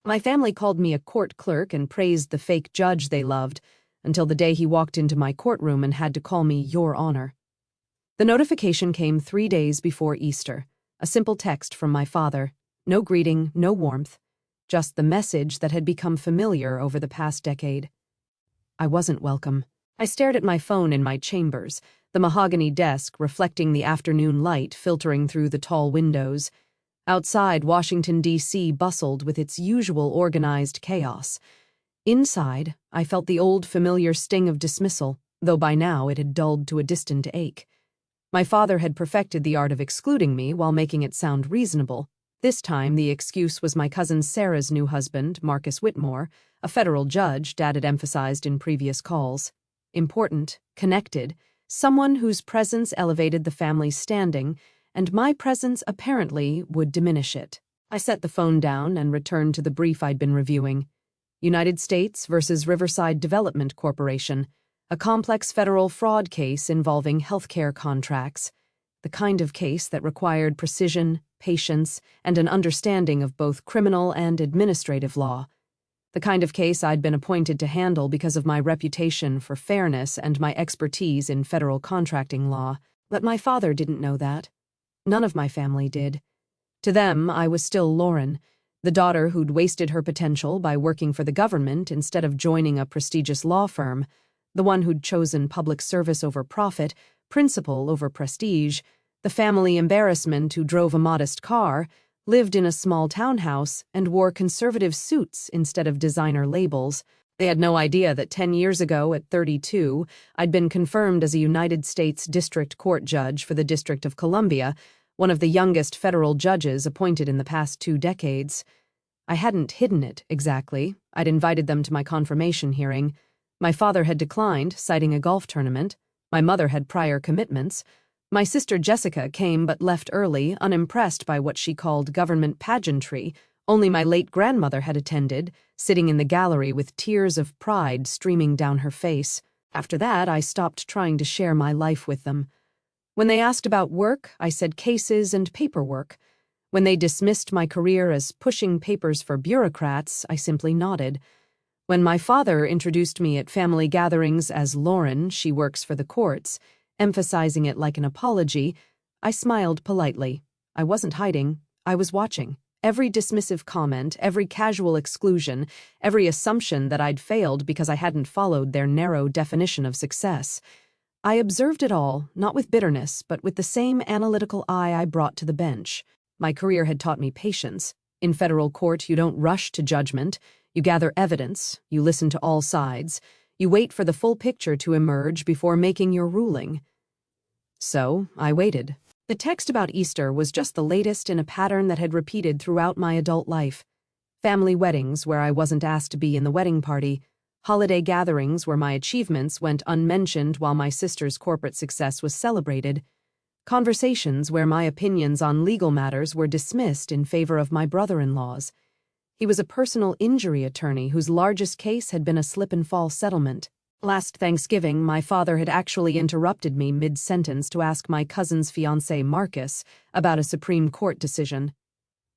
My family called me a court clerk and praised the fake judge they loved, until the day he walked into my courtroom and had to call me Your Honor. The notification came 3 days before Easter, a simple text from my father, no greeting, no warmth, just the message that had become familiar over the past decade. I wasn't welcome. I stared at my phone in my chambers, the mahogany desk reflecting the afternoon light filtering through the tall windows. Outside, Washington, D.C. bustled with its usual organized chaos. Inside, I felt the old familiar sting of dismissal, though by now it had dulled to a distant ache. My father had perfected the art of excluding me while making it sound reasonable. This time, the excuse was my cousin Sarah's new husband, Marcus Whitmore, a federal judge Dad had emphasized in previous calls. Important, connected, someone whose presence elevated the family's standing, and my presence apparently would diminish it. I set the phone down and returned to the brief I'd been reviewing. United States versus Riverside Development Corporation, a complex federal fraud case involving healthcare contracts, the kind of case that required precision, patience, and an understanding of both criminal and administrative law. The kind of case I'd been appointed to handle because of my reputation for fairness and my expertise in federal contracting law. But my father didn't know that. None of my family did. To them, I was still Lauren, the daughter who'd wasted her potential by working for the government instead of joining a prestigious law firm, the one who'd chosen public service over profit, principle over prestige, the family embarrassment who drove a modest car, lived in a small townhouse, and wore conservative suits instead of designer labels. They had no idea that 10 years ago, at 32, I'd been confirmed as a United States District Court judge for the District of Columbia, one of the youngest federal judges appointed in the past 2 decades. I hadn't hidden it, exactly. I'd invited them to my confirmation hearing. My father had declined, citing a golf tournament. My mother had prior commitments. My sister Jessica came but left early, unimpressed by what she called government pageantry. Only my late grandmother had attended, sitting in the gallery with tears of pride streaming down her face. After that, I stopped trying to share my life with them. When they asked about work, I said cases and paperwork. When they dismissed my career as pushing papers for bureaucrats, I simply nodded. When my father introduced me at family gatherings as Lauren, she works for the courts, emphasizing it like an apology, I smiled politely. I wasn't hiding. I was watching. Every dismissive comment, every casual exclusion, every assumption that I'd failed because I hadn't followed their narrow definition of success. I observed it all, not with bitterness, but with the same analytical eye I brought to the bench. My career had taught me patience. In federal court, you don't rush to judgment. You gather evidence. You listen to all sides. You wait for the full picture to emerge before making your ruling. So, I waited. The text about Easter was just the latest in a pattern that had repeated throughout my adult life. Family weddings where I wasn't asked to be in the wedding party. Holiday gatherings where my achievements went unmentioned while my sister's corporate success was celebrated. Conversations where my opinions on legal matters were dismissed in favor of my brother-in-law's. He was a personal injury attorney whose largest case had been a slip-and-fall settlement. Last Thanksgiving, my father had actually interrupted me mid-sentence to ask my cousin's fiancé, Marcus, about a Supreme Court decision.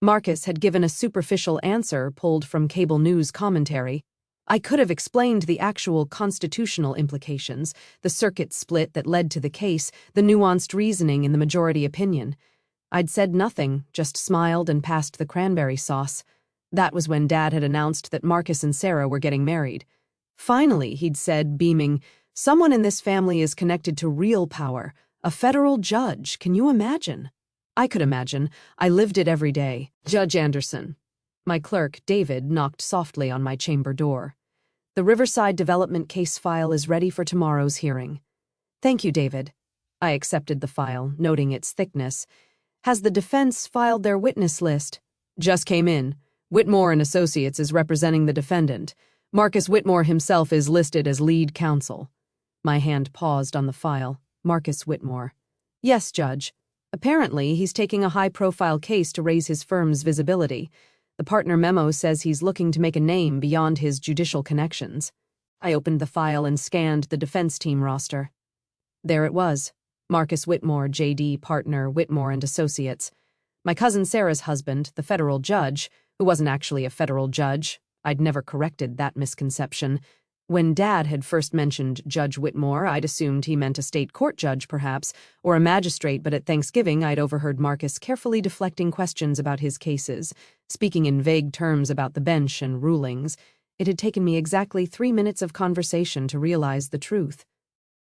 Marcus had given a superficial answer pulled from cable news commentary. I could have explained the actual constitutional implications, the circuit split that led to the case, the nuanced reasoning in the majority opinion. I'd said nothing, just smiled and passed the cranberry sauce. That was when Dad had announced that Marcus and Sarah were getting married. Finally, he'd said, beaming, "Someone in this family is connected to real power. A federal judge. Can you imagine?" I could imagine. I lived it every day. "Judge Anderson." My clerk, David, knocked softly on my chamber door. "The Riverside Development case file is ready for tomorrow's hearing." "Thank you, David." I accepted the file, noting its thickness. "Has the defense filed their witness list?" "Just came in. Whitmore and Associates is representing the defendant. Marcus Whitmore himself is listed as lead counsel." My hand paused on the file. Marcus Whitmore. "Yes, Judge. Apparently, he's taking a high-profile case to raise his firm's visibility. The partner memo says he's looking to make a name beyond his judicial connections." I opened the file and scanned the defense team roster. There it was. Marcus Whitmore, J.D., partner, Whitmore and Associates. My cousin Sarah's husband, the federal judge, who wasn't actually a federal judge. I'd never corrected that misconception. When Dad had first mentioned Judge Whitmore, I'd assumed he meant a state court judge, perhaps, or a magistrate, but at Thanksgiving I'd overheard Marcus carefully deflecting questions about his cases, speaking in vague terms about the bench and rulings. It had taken me exactly 3 minutes of conversation to realize the truth.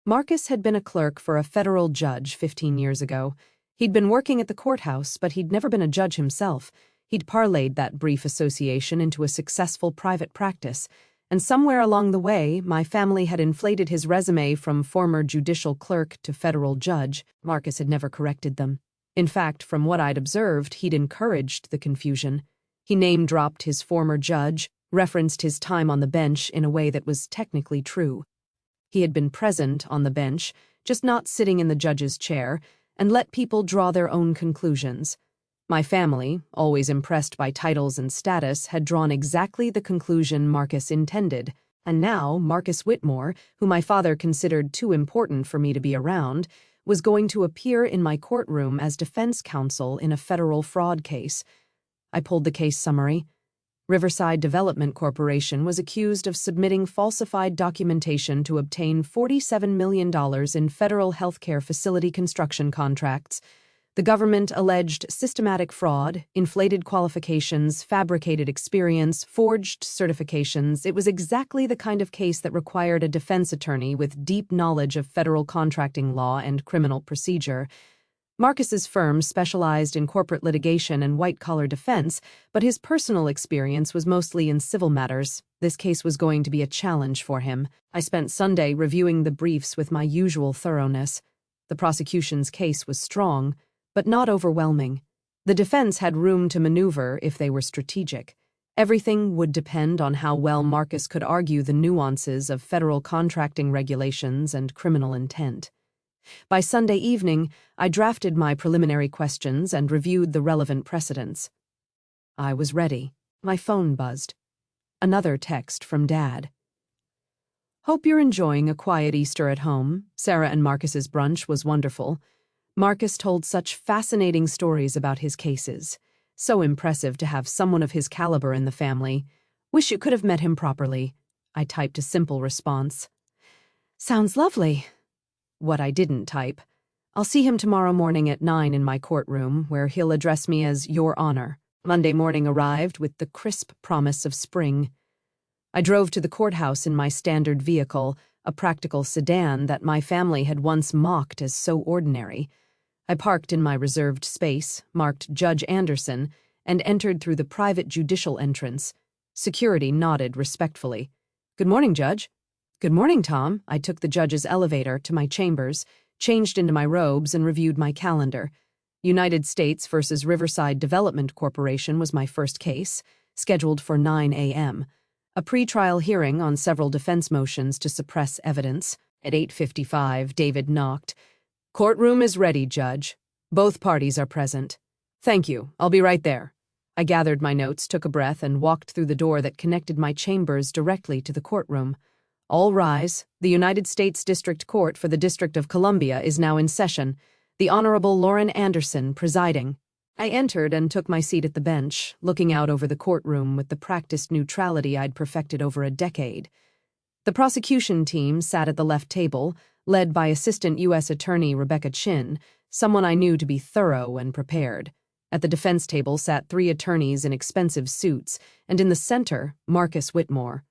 Marcus had been a clerk for a federal judge 15 years ago. He'd been working at the courthouse, but he'd never been a judge himself. He'd parlayed that brief association into a successful private practice, and somewhere along the way, my family had inflated his resume from former judicial clerk to federal judge. Marcus had never corrected them. In fact, from what I'd observed, he'd encouraged the confusion. He name-dropped his former judge, referenced his time on the bench in a way that was technically true. He had been present on the bench, just not sitting in the judge's chair, and let people draw their own conclusions. My family, always impressed by titles and status, had drawn exactly the conclusion Marcus intended, and now Marcus Whitmore, who my father considered too important for me to be around, was going to appear in my courtroom as defense counsel in a federal fraud case. I pulled the case summary. Riverside Development Corporation was accused of submitting falsified documentation to obtain $47 million in federal healthcare facility construction contracts. The government alleged systematic fraud, inflated qualifications, fabricated experience, forged certifications. It was exactly the kind of case that required a defense attorney with deep knowledge of federal contracting law and criminal procedure. Marcus's firm specialized in corporate litigation and white-collar defense, but his personal experience was mostly in civil matters. This case was going to be a challenge for him. I spent Sunday reviewing the briefs with my usual thoroughness. The prosecution's case was strong, but not overwhelming. The defense had room to maneuver if they were strategic. Everything would depend on how well Marcus could argue the nuances of federal contracting regulations and criminal intent. By Sunday evening, I drafted my preliminary questions and reviewed the relevant precedents. I was ready. My phone buzzed. Another text from Dad. Hope you're enjoying a quiet Easter at home. Sarah and Marcus's brunch was wonderful. Marcus told such fascinating stories about his cases. So impressive to have someone of his caliber in the family. Wish you could have met him properly. I typed a simple response. Sounds lovely. What I didn't type. I'll see him tomorrow morning at 9 in my courtroom, where he'll address me as Your Honor. Monday morning arrived with the crisp promise of spring. I drove to the courthouse in my standard vehicle, a practical sedan that my family had once mocked as so ordinary. I parked in my reserved space, marked Judge Anderson, and entered through the private judicial entrance. Security nodded respectfully. Good morning, Judge. Good morning, Tom. I took the judge's elevator to my chambers, changed into my robes, and reviewed my calendar. United States versus Riverside Development Corporation was my first case, scheduled for 9 a.m. A pre-trial hearing on several defense motions to suppress evidence. At 8:55, David knocked. Courtroom is ready, Judge. Both parties are present. Thank you. I'll be right there. I gathered my notes, took a breath, and walked through the door that connected my chambers directly to the courtroom. All rise. The United States District Court for the District of Columbia is now in session. The Honorable Lauren Anderson presiding. I entered and took my seat at the bench, looking out over the courtroom with the practiced neutrality I'd perfected over a decade. The prosecution team sat at the left table, led by Assistant U.S. Attorney Rebecca Chin, someone I knew to be thorough and prepared. At the defense table sat 3 attorneys in expensive suits, and in the center, Marcus Whitmore.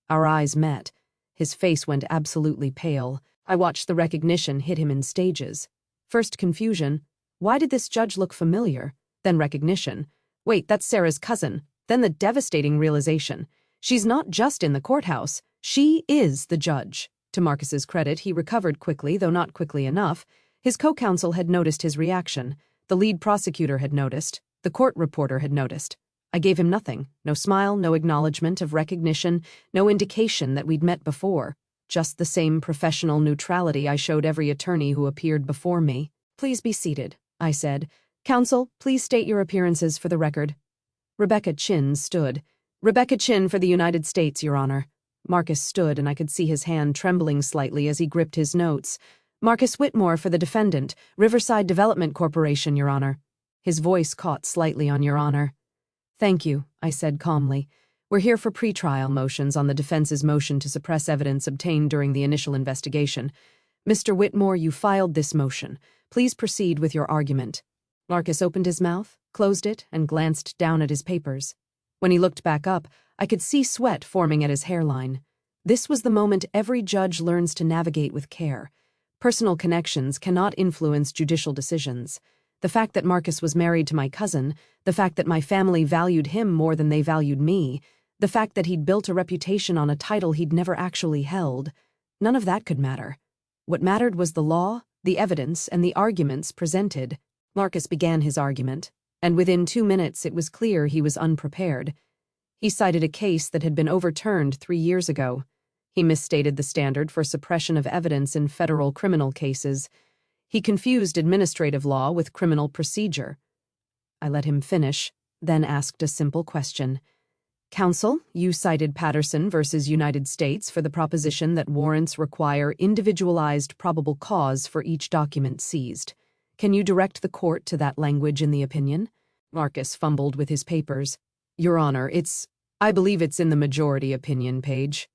Our eyes met. His face went absolutely pale. I watched the recognition hit him in stages. First confusion. Why did this judge look familiar? Then recognition. Wait, that's Sarah's cousin. Then the devastating realization. She's not just in the courthouse. She is the judge. To Marcus's credit, he recovered quickly, though not quickly enough. His co-counsel had noticed his reaction. The lead prosecutor had noticed. The court reporter had noticed. I gave him nothing. No smile, no acknowledgement of recognition, no indication that we'd met before. Just the same professional neutrality I showed every attorney who appeared before me. Please be seated, I said. Counsel, please state your appearances for the record. Rebecca Chin stood. Rebecca Chin for the United States, Your Honor. Marcus stood, and I could see his hand trembling slightly as he gripped his notes. Marcus Whitmore for the defendant, Riverside Development Corporation, Your Honor. His voice caught slightly on Your Honor. Thank you, I said calmly. We're here for pretrial motions on the defense's motion to suppress evidence obtained during the initial investigation. Mr. Whitmore, you filed this motion. Please proceed with your argument. Marcus opened his mouth, closed it, and glanced down at his papers. When he looked back up, I could see sweat forming at his hairline. This was the moment every judge learns to navigate with care. Personal connections cannot influence judicial decisions. The fact that Marcus was married to my cousin, the fact that my family valued him more than they valued me, the fact that he'd built a reputation on a title he'd never actually held, none of that could matter. What mattered was the law, the evidence, and the arguments presented. Marcus began his argument, and within 2 minutes it was clear he was unprepared. He cited a case that had been overturned 3 years ago. He misstated the standard for suppression of evidence in federal criminal cases. He confused administrative law with criminal procedure. I let him finish, then asked a simple question. Counsel, you cited Patterson versus United States for the proposition that warrants require individualized probable cause for each document seized. Can you direct the court to that language in the opinion? Marcus fumbled with his papers. Your Honor, I believe it's in the majority opinion page.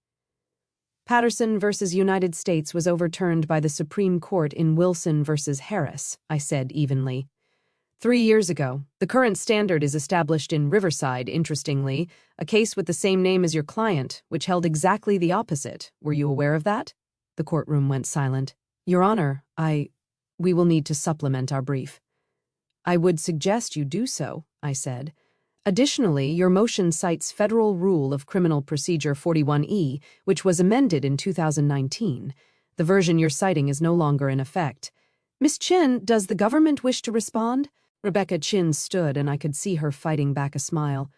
Patterson versus United States was overturned by the Supreme Court in Wilson versus Harris, I said evenly. 3 years ago, the current standard is established in Riverside, interestingly, a case with the same name as your client, which held exactly the opposite. Were you aware of that? The courtroom went silent. Your Honor, we will need to supplement our brief. I would suggest you do so, I said. Additionally, your motion cites Federal Rule of Criminal Procedure 41E, which was amended in 2019. The version you're citing is no longer in effect. Miss Chin, does the government wish to respond? Rebecca Chin stood, and I could see her fighting back a smile.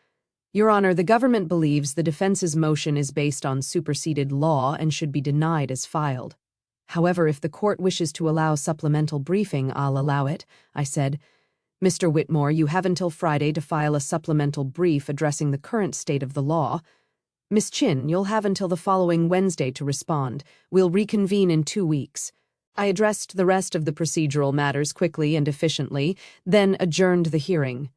Your Honor, the government believes the defense's motion is based on superseded law and should be denied as filed. However, if the court wishes to allow supplemental briefing, I'll allow it, I said. Mr. Whitmore, you have until Friday to file a supplemental brief addressing the current state of the law. Miss Chin, you'll have until the following Wednesday to respond. We'll reconvene in 2 weeks. I addressed the rest of the procedural matters quickly and efficiently, then adjourned the hearing.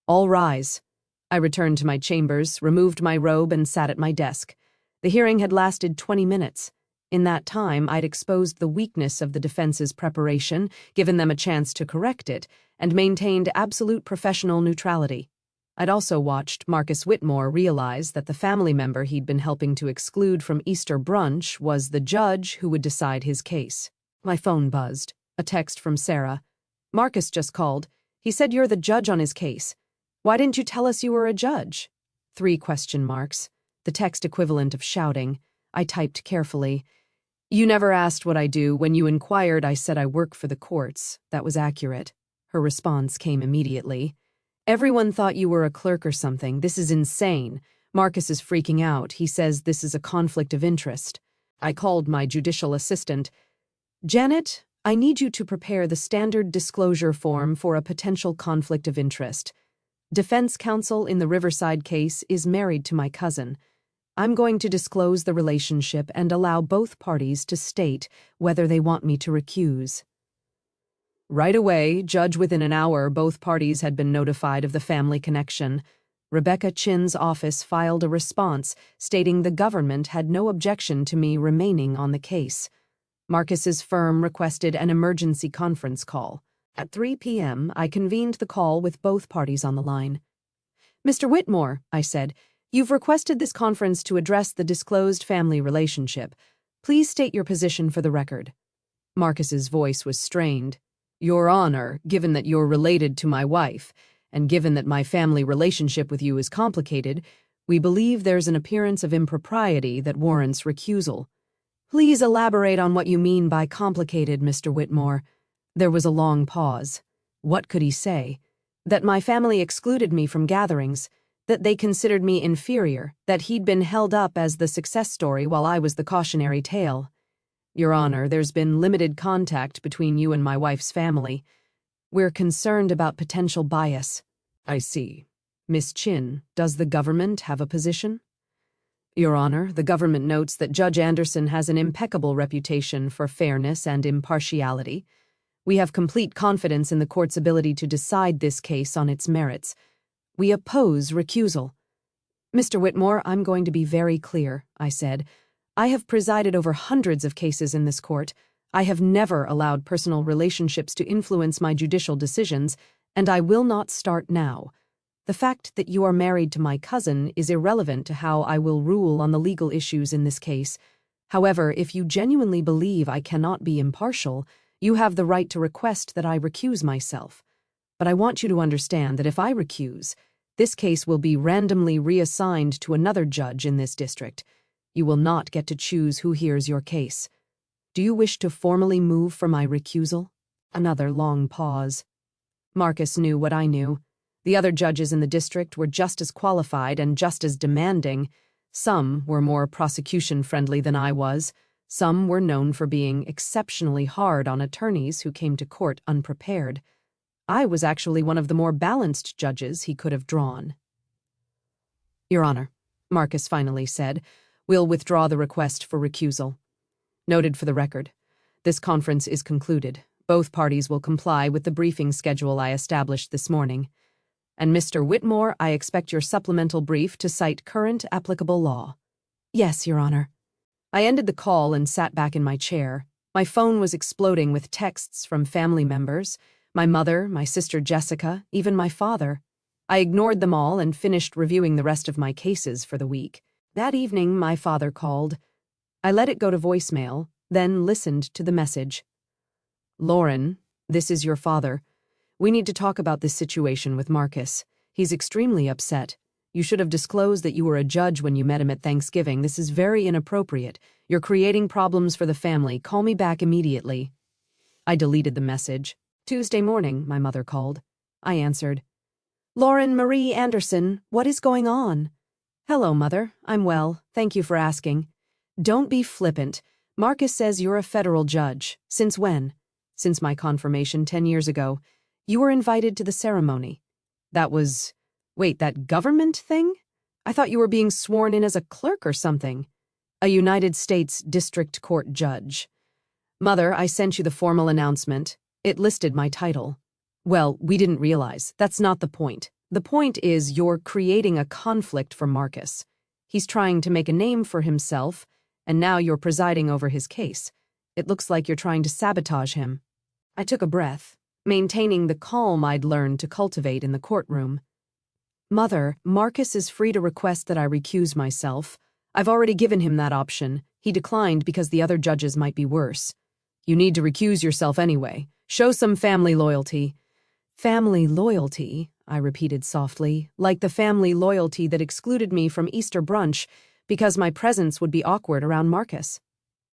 All rise. I returned to my chambers, removed my robe, and sat at my desk. The hearing had lasted 20 minutes. In that time, I'd exposed the weakness of the defense's preparation, given them a chance to correct it, and maintained absolute professional neutrality. I'd also watched Marcus Whitmore realize that the family member he'd been helping to exclude from Easter brunch was the judge who would decide his case. My phone buzzed. A text from Sarah. Marcus just called. He said you're the judge on his case. Why didn't you tell us you were a judge? 3 question marks. The text equivalent of shouting. I typed carefully. You never asked what I do. When you inquired, I said I work for the courts. That was accurate. Her response came immediately. Everyone thought you were a clerk or something. This is insane. Marcus is freaking out. He says this is a conflict of interest. I called my judicial assistant. Janet, I need you to prepare the standard disclosure form for a potential conflict of interest. Defense counsel in the Riverside case is married to my cousin. I'm going to disclose the relationship and allow both parties to state whether they want me to recuse. Right away, judge, within an hour, both parties had been notified of the family connection. Rebecca Chin's office filed a response stating the government had no objection to me remaining on the case. Marcus's firm requested an emergency conference call. At 3 p.m., I convened the call with both parties on the line. Mr. Whitmore, I said, you've requested this conference to address the disclosed family relationship. Please state your position for the record. Marcus's voice was strained. Your Honor, given that you're related to my wife, and given that my family relationship with you is complicated, we believe there's an appearance of impropriety that warrants recusal. Please elaborate on what you mean by complicated, Mr. Whitmore. There was a long pause. What could he say? That my family excluded me from gatherings, that they considered me inferior, that he'd been held up as the success story while I was the cautionary tale. Your Honor, there's been limited contact between you and my wife's family. We're concerned about potential bias. I see. Miss Chin, does the government have a position? Your Honor, the government notes that Judge Anderson has an impeccable reputation for fairness and impartiality. We have complete confidence in the court's ability to decide this case on its merits. We oppose recusal. Mr. Whitmore, I'm going to be very clear, I said. I have presided over hundreds of cases in this court. I have never allowed personal relationships to influence my judicial decisions, and I will not start now. The fact that you are married to my cousin is irrelevant to how I will rule on the legal issues in this case. However, if you genuinely believe I cannot be impartial, you have the right to request that I recuse myself. But I want you to understand that if I recuse, this case will be randomly reassigned to another judge in this district. You will not get to choose who hears your case. Do you wish to formally move for my recusal? Another long pause. Marcus knew what I knew. The other judges in the district were just as qualified and just as demanding. Some were more prosecution-friendly than I was. Some were known for being exceptionally hard on attorneys who came to court unprepared. I was actually one of the more balanced judges he could have drawn. Your Honor, Marcus finally said, we'll withdraw the request for recusal. Noted for the record. This conference is concluded. Both parties will comply with the briefing schedule I established this morning. And Mr. Whitmore, I expect your supplemental brief to cite current applicable law. Yes, Your Honor. I ended the call and sat back in my chair. My phone was exploding with texts from family members. My mother, my sister Jessica, even my father. I ignored them all and finished reviewing the rest of my cases for the week. That evening, my father called. I let it go to voicemail, then listened to the message. Lauren, this is your father. We need to talk about this situation with Marcus. He's extremely upset. You should have disclosed that you were a judge when you met him at Thanksgiving. This is very inappropriate. You're creating problems for the family. Call me back immediately. I deleted the message. Tuesday morning, my mother called. I answered. Lauren Marie Anderson, what is going on? Hello, Mother. I'm well. Thank you for asking. Don't be flippant. Marcus says you're a federal judge. Since when? Since my confirmation 10 years ago. You were invited to the ceremony. That was... Wait, that government thing? I thought you were being sworn in as a clerk or something. A United States District Court judge. Mother, I sent you the formal announcement. It listed my title. Well, we didn't realize. That's not the point. The point is you're creating a conflict for Marcus. He's trying to make a name for himself, and now you're presiding over his case. It looks like you're trying to sabotage him. I took a breath, maintaining the calm I'd learned to cultivate in the courtroom. Mother, Marcus is free to request that I recuse myself. I've already given him that option. He declined because the other judges might be worse. You need to recuse yourself anyway. Show some family loyalty. Family loyalty, I repeated softly, like the family loyalty that excluded me from Easter brunch because my presence would be awkward around Marcus.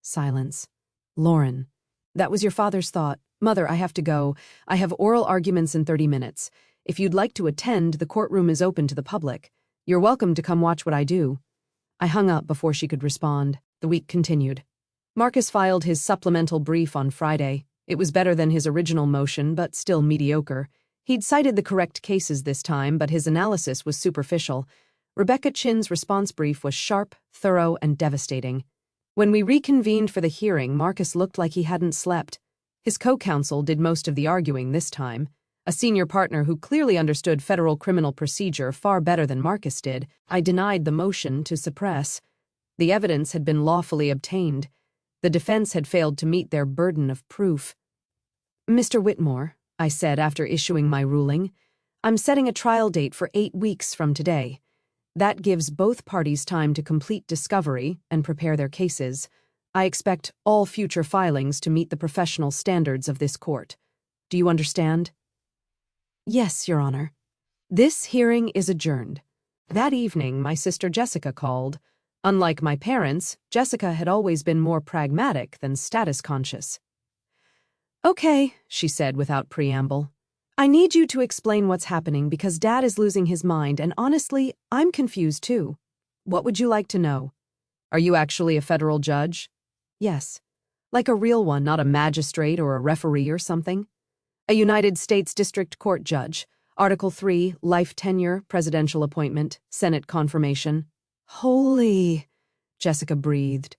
Silence. Lauren. That was your father's thought. Mother, I have to go. I have oral arguments in 30 minutes. If you'd like to attend, the courtroom is open to the public. You're welcome to come watch what I do. I hung up before she could respond. The week continued. Marcus filed his supplemental brief on Friday. It was better than his original motion, but still mediocre. He'd cited the correct cases this time, but his analysis was superficial. Rebecca Chin's response brief was sharp, thorough, and devastating. When we reconvened for the hearing, Marcus looked like he hadn't slept. His co-counsel did most of the arguing this time. A senior partner who clearly understood federal criminal procedure far better than Marcus did. I denied the motion to suppress. The evidence had been lawfully obtained. The defense had failed to meet their burden of proof. Mr. Whitmore, I said after issuing my ruling, I'm setting a trial date for 8 weeks from today. That gives both parties time to complete discovery and prepare their cases. I expect all future filings to meet the professional standards of this court. Do you understand? Yes, Your Honor. This hearing is adjourned. That evening, my sister Jessica called. Unlike my parents, Jessica had always been more pragmatic than status-conscious. Okay, she said without preamble. I need you to explain what's happening because Dad is losing his mind and honestly, I'm confused too. What would you like to know? Are you actually a federal judge? Yes. Like a real one, not a magistrate or a referee or something? A United States District Court judge. Article 3, life tenure, presidential appointment, Senate confirmation. Holy, Jessica breathed.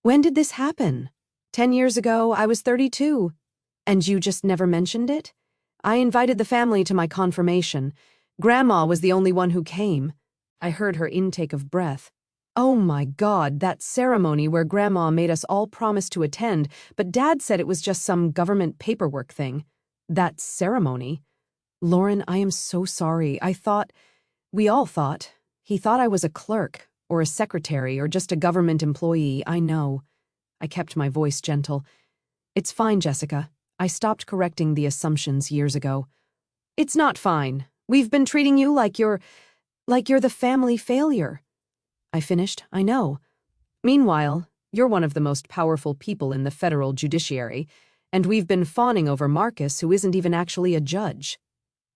When did this happen? 10 years ago, I was 32. And you just never mentioned it? I invited the family to my confirmation. Grandma was the only one who came. I heard her intake of breath. Oh my God, that ceremony where Grandma made us all promise to attend, but Dad said it was just some government paperwork thing. That ceremony? Lauren, I am so sorry. We all thought. He thought I was a clerk, or a secretary, or just a government employee, I know. I kept my voice gentle. It's fine, Jessica. I stopped correcting the assumptions years ago. It's not fine. We've been treating you like you're the family failure. I finished, I know. Meanwhile, you're one of the most powerful people in the federal judiciary, and we've been fawning over Marcus, who isn't even actually a judge.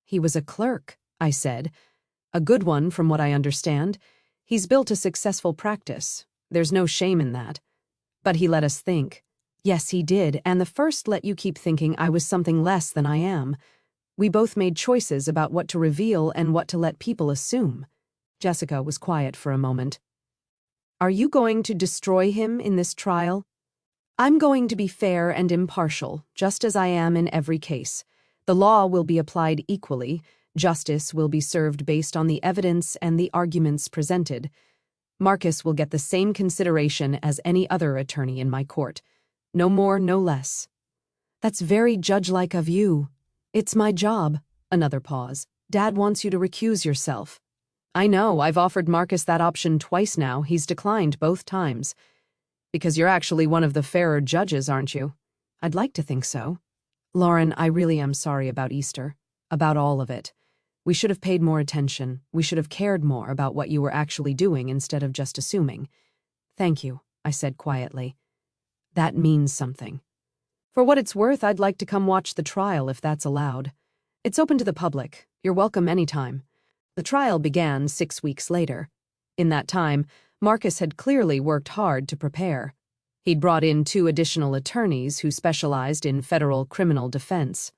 He was a clerk, I said. A good one, from what I understand. He's built a successful practice. There's no shame in that. But he let us think. Yes, he did, and the first let you keep thinking I was something less than I am. We both made choices about what to reveal and what to let people assume. Jessica was quiet for a moment. Are you going to destroy him in this trial? I'm going to be fair and impartial, just as I am in every case. The law will be applied equally. Justice will be served based on the evidence and the arguments presented. Marcus will get the same consideration as any other attorney in my court. No more, no less. That's very judge-like of you. It's my job. Another pause. Dad wants you to recuse yourself. I know, I've offered Marcus that option twice now. He's declined both times. Because you're actually one of the fairer judges, aren't you? I'd like to think so. Lauren, I really am sorry about Easter. About all of it. We should have paid more attention. We should have cared more about what you were actually doing instead of just assuming. Thank you, I said quietly. That means something. For what it's worth, I'd like to come watch the trial if that's allowed. It's open to the public. You're welcome anytime. The trial began 6 weeks later. In that time, Marcus had clearly worked hard to prepare. He'd brought in 2 additional attorneys who specialized in federal criminal defense.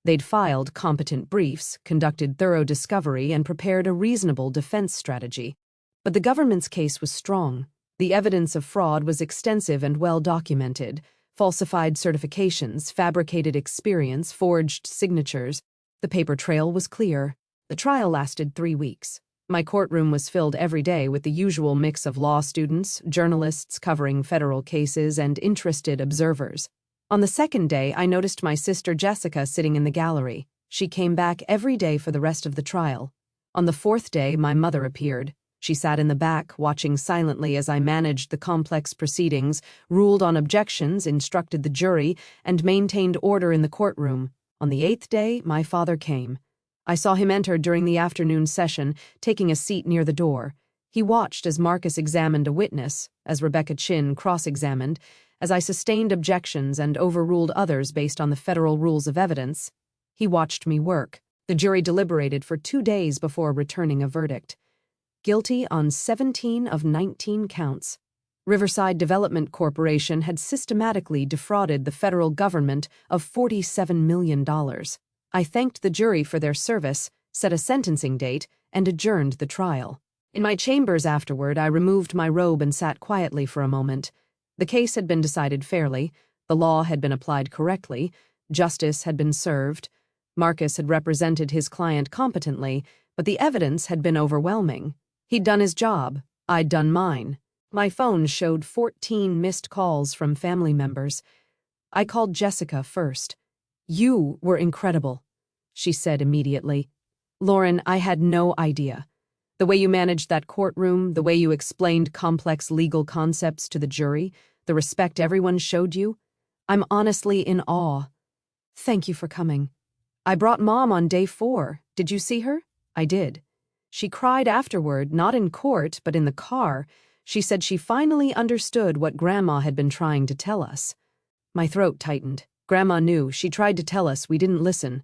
They'd filed competent briefs, conducted thorough discovery, and prepared a reasonable defense strategy. But the government's case was strong. The evidence of fraud was extensive and well documented. Falsified certifications, fabricated experience, forged signatures. The paper trail was clear. The trial lasted 3 weeks. My courtroom was filled every day with the usual mix of law students, journalists covering federal cases, and interested observers. On the second day, I noticed my sister Jessica sitting in the gallery. She came back every day for the rest of the trial. On the 4th day, my mother appeared. She sat in the back, watching silently as I managed the complex proceedings, ruled on objections, instructed the jury, and maintained order in the courtroom. On the 8th day, my father came. I saw him enter during the afternoon session, taking a seat near the door. He watched as Marcus examined a witness, as Rebecca Chin cross-examined, as I sustained objections and overruled others based on the federal rules of evidence. He watched me work. The jury deliberated for 2 days before returning a verdict. Guilty on 17 of 19 counts. Riverside Development Corporation had systematically defrauded the federal government of $47 million. I thanked the jury for their service, set a sentencing date, and adjourned the trial. In my chambers afterward, I removed my robe and sat quietly for a moment. The case had been decided fairly, the law had been applied correctly, justice had been served. Marcus had represented his client competently, but the evidence had been overwhelming. He'd done his job, I'd done mine. My phone showed 14 missed calls from family members. I called Jessica first. You were incredible, she said immediately. Lauren, I had no idea. The way you managed that courtroom, the way you explained complex legal concepts to the jury, the respect everyone showed you, I'm honestly in awe. Thank you for coming. I brought Mom on day 4. Did you see her? I did. She cried afterward, not in court, but in the car. She said she finally understood what Grandma had been trying to tell us. My throat tightened. Grandma knew. She tried to tell us. We didn't listen.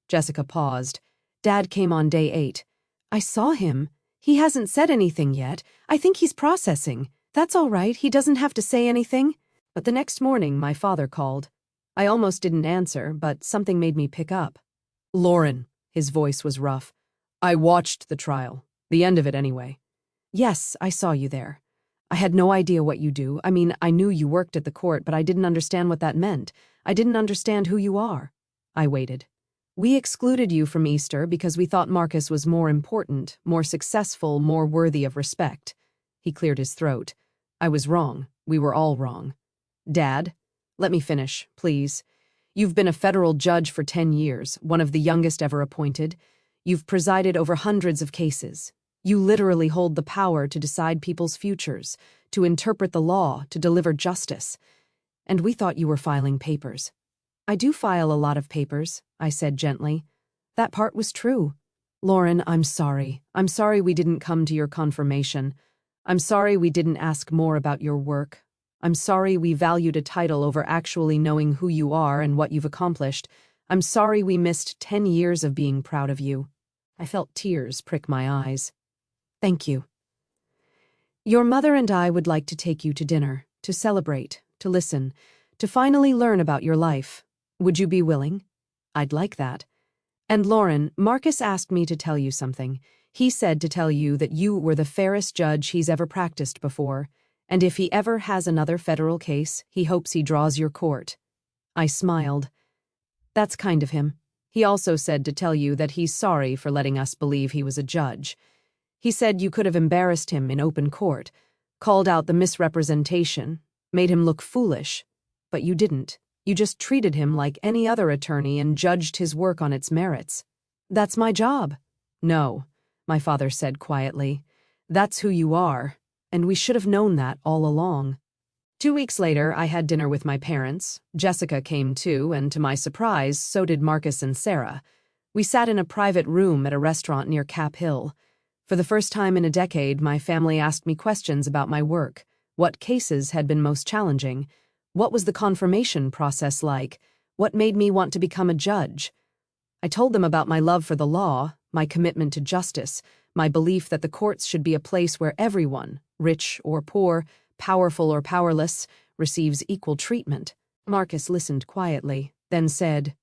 Jessica paused. Dad came on day 8. I saw him. He hasn't said anything yet. I think he's processing. That's all right. He doesn't have to say anything. But the next morning, my father called. I almost didn't answer, but something made me pick up. Lauren, his voice was rough. I watched the trial. The end of it, anyway. Yes, I saw you there. I had no idea what you do. I mean, I knew you worked at the court, but I didn't understand what that meant. I didn't understand who you are. I waited. We excluded you from Easter because we thought Marcus was more important, more successful, more worthy of respect. He cleared his throat. I was wrong. We were all wrong. Dad, let me finish, please. You've been a federal judge for 10 years, one of the youngest ever appointed. You've presided over hundreds of cases. You literally hold the power to decide people's futures, to interpret the law, to deliver justice. And we thought you were filing papers. I do file a lot of papers, I said gently. That part was true. Lauren, I'm sorry. I'm sorry we didn't come to your confirmation. I'm sorry we didn't ask more about your work. I'm sorry we valued a title over actually knowing who you are and what you've accomplished. I'm sorry we missed 10 years of being proud of you. I felt tears prick my eyes. Thank you. Your mother and I would like to take you to dinner, to celebrate, to listen, to finally learn about your life. Would you be willing? I'd like that. And Lauren, Marcus asked me to tell you something. He said to tell you that you were the fairest judge he's ever practiced before, and if he ever has another federal case, he hopes he draws your court. I smiled. That's kind of him. He also said to tell you that he's sorry for letting us believe he was a judge. He said you could have embarrassed him in open court, called out the misrepresentation, made him look foolish, but you didn't. You just treated him like any other attorney and judged his work on its merits. That's my job. No, my father said quietly. That's who you are, and we should have known that all along. 2 weeks later, I had dinner with my parents. Jessica came too, and to my surprise, so did Marcus and Sarah. We sat in a private room at a restaurant near Cap Hill. For the first time in a decade, my family asked me questions about my work. What cases had been most challenging? What was the confirmation process like? What made me want to become a judge? I told them about my love for the law, my commitment to justice, my belief that the courts should be a place where everyone, rich or poor, powerful or powerless, receives equal treatment. Marcus listened quietly, then said,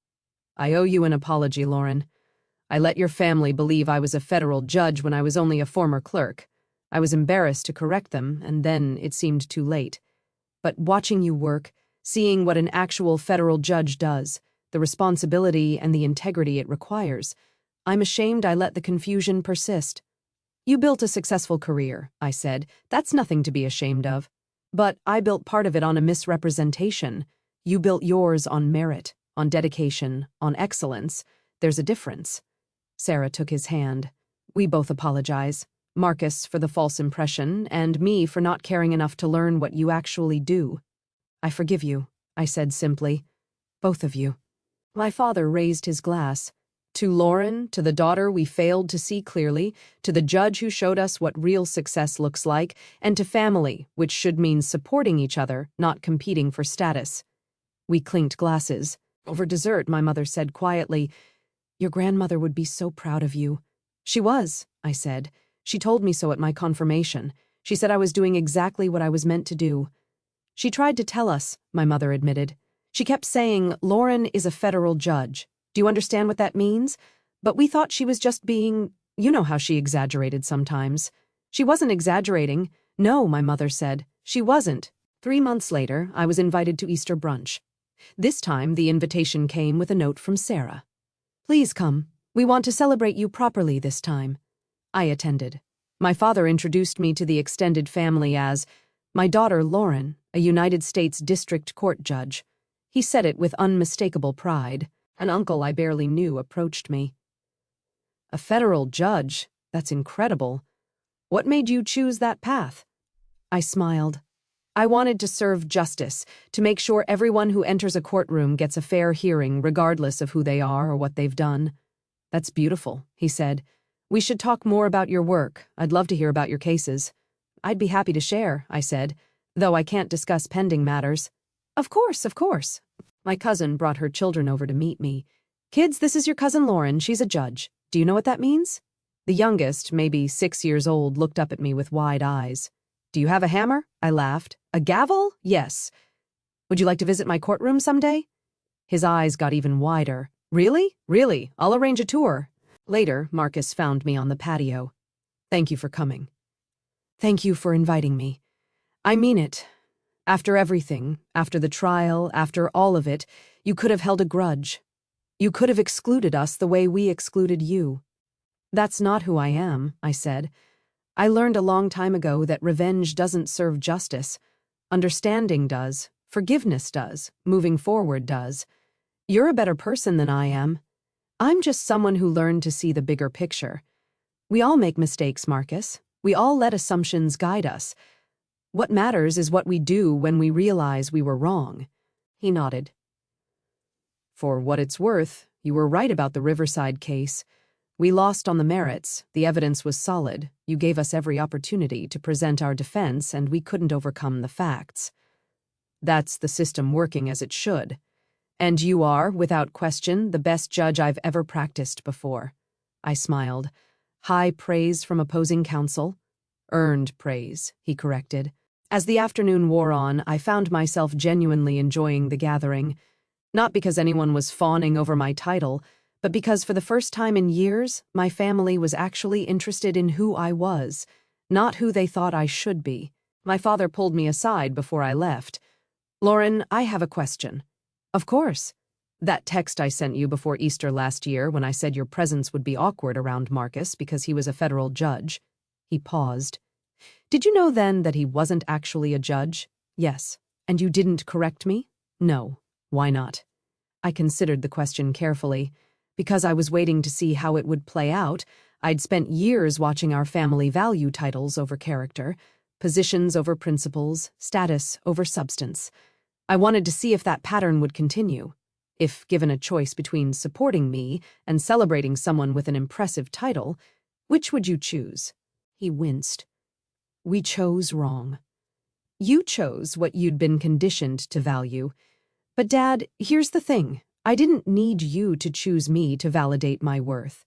I owe you an apology, Lauren. I let your family believe I was a federal judge when I was only a former clerk. I was embarrassed to correct them, and then it seemed too late. But watching you work, seeing what an actual federal judge does, the responsibility and the integrity it requires, I'm ashamed I let the confusion persist. You built a successful career, I said. That's nothing to be ashamed of. But I built part of it on a misrepresentation. You built yours on merit, on dedication, on excellence. There's a difference. Sarah took his hand. We both apologize. Marcus for the false impression, and me for not caring enough to learn what you actually do. I forgive you, I said simply. Both of you. My father raised his glass. To Lauren, to the daughter we failed to see clearly, to the judge who showed us what real success looks like, and to family, which should mean supporting each other, not competing for status. We clinked glasses. Over dessert, my mother said quietly, Your grandmother would be so proud of you. She was, I said. She told me so at my confirmation. She said I was doing exactly what I was meant to do. She tried to tell us, my mother admitted. She kept saying, Lauren is a federal judge. Do you understand what that means? But we thought she was just being, you know how she exaggerated sometimes. She wasn't exaggerating. No, my mother said. She wasn't. 3 months later, I was invited to Easter brunch. This time, the invitation came with a note from Sarah. Please come. We want to celebrate you properly this time. I attended. My father introduced me to the extended family as my daughter Lauren, a United States District Court judge. He said it with unmistakable pride. An uncle I barely knew approached me. A federal judge? That's incredible. What made you choose that path? I smiled. I wanted to serve justice, to make sure everyone who enters a courtroom gets a fair hearing regardless of who they are or what they've done. That's beautiful, he said. We should talk more about your work. I'd love to hear about your cases. I'd be happy to share, I said, though I can't discuss pending matters. Of course, of course. My cousin brought her children over to meet me. Kids, this is your cousin Lauren. She's a judge. Do you know what that means? The youngest, maybe 6 years old, looked up at me with wide eyes. Do you have a hammer? I laughed. A gavel? Yes. Would you like to visit my courtroom someday? His eyes got even wider. Really? Really. I'll arrange a tour. Later, Marcus found me on the patio. Thank you for coming. Thank you for inviting me. I mean it. After everything, after the trial, after all of it, you could have held a grudge. You could have excluded us the way we excluded you. That's not who I am, I said. I learned a long time ago that revenge doesn't serve justice. Understanding does, forgiveness does, moving forward does. You're a better person than I am. I'm just someone who learned to see the bigger picture. We all make mistakes, Marcus. We all let assumptions guide us. What matters is what we do when we realize we were wrong. He nodded. For what it's worth, you were right about the Riverside case. We lost on the merits, the evidence was solid, you gave us every opportunity to present our defense, and we couldn't overcome the facts. That's the system working as it should. And you are, without question, the best judge I've ever practiced before. I smiled. High praise from opposing counsel? Earned praise, he corrected. As the afternoon wore on, I found myself genuinely enjoying the gathering. Not because anyone was fawning over my title, but because for the first time in years, my family was actually interested in who I was, not who they thought I should be. My father pulled me aside before I left. Lauren, I have a question. Of course. That text I sent you before Easter last year when I said your presence would be awkward around Marcus because he was a federal judge. He paused. Did you know then that he wasn't actually a judge? Yes. And you didn't correct me? No. Why not? I considered the question carefully. Because I was waiting to see how it would play out, I'd spent years watching our family value titles over character, positions over principles, status over substance. I wanted to see if that pattern would continue. If given a choice between supporting me and celebrating someone with an impressive title, which would you choose? He winced. We chose wrong. You chose what you'd been conditioned to value. But Dad, here's the thing. I didn't need you to choose me to validate my worth.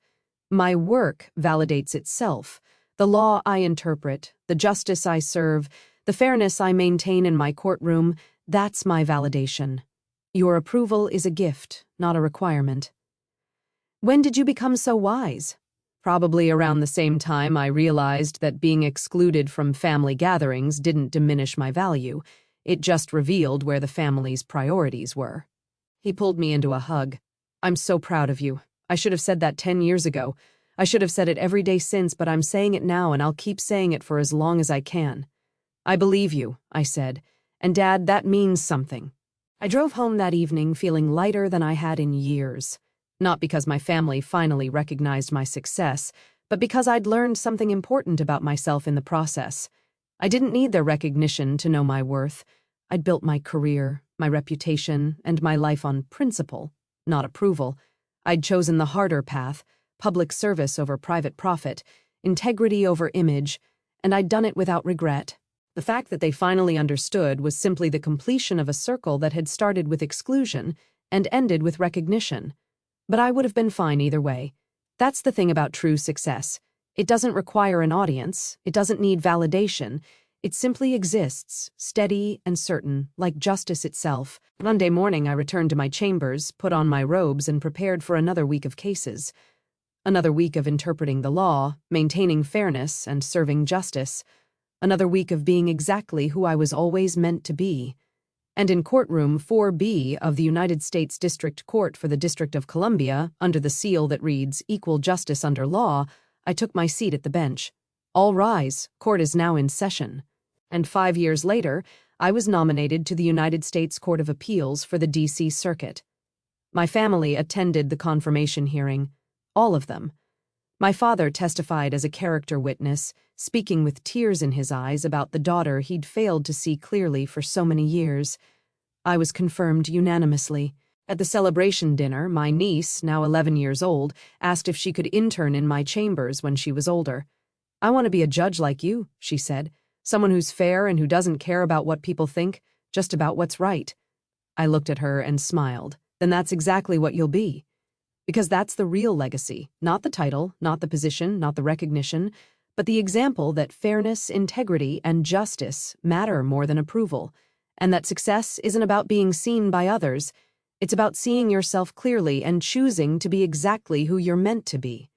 My work validates itself. The law I interpret, the justice I serve, the fairness I maintain in my courtroom, that's my validation. Your approval is a gift, not a requirement. When did you become so wise? Probably around the same time I realized that being excluded from family gatherings didn't diminish my value. It just revealed where the family's priorities were. He pulled me into a hug. I'm so proud of you. I should have said that 10 years ago. I should have said it every day since, but I'm saying it now and I'll keep saying it for as long as I can. I believe you, I said. And Dad, that means something. I drove home that evening feeling lighter than I had in years. Not because my family finally recognized my success, but because I'd learned something important about myself in the process. I didn't need their recognition to know my worth. I'd built my career, my reputation, and my life on principle, not approval. I'd chosen the harder path, public service over private profit, integrity over image, and I'd done it without regret. The fact that they finally understood was simply the completion of a circle that had started with exclusion and ended with recognition. But I would have been fine either way. That's the thing about true success. It doesn't require an audience, it doesn't need validation. It simply exists, steady and certain, like justice itself. Monday morning I returned to my chambers, put on my robes, and prepared for another week of cases. Another week of interpreting the law, maintaining fairness, and serving justice. Another week of being exactly who I was always meant to be. And in Courtroom 4B of the United States District Court for the District of Columbia, under the seal that reads, Equal Justice Under Law, I took my seat at the bench. All rise, court is now in session. And 5 years later, I was nominated to the United States Court of Appeals for the D.C. Circuit. My family attended the confirmation hearing, all of them. My father testified as a character witness, speaking with tears in his eyes about the daughter he'd failed to see clearly for so many years. I was confirmed unanimously. At the celebration dinner, my niece, now 11 years old, asked if she could intern in my chambers when she was older. I want to be a judge like you, she said. Someone who's fair and who doesn't care about what people think, just about what's right. I looked at her and smiled. Then that's exactly what you'll be. Because that's the real legacy, not the title, not the position, not the recognition, but the example that fairness, integrity, and justice matter more than approval, and that success isn't about being seen by others, it's about seeing yourself clearly and choosing to be exactly who you're meant to be.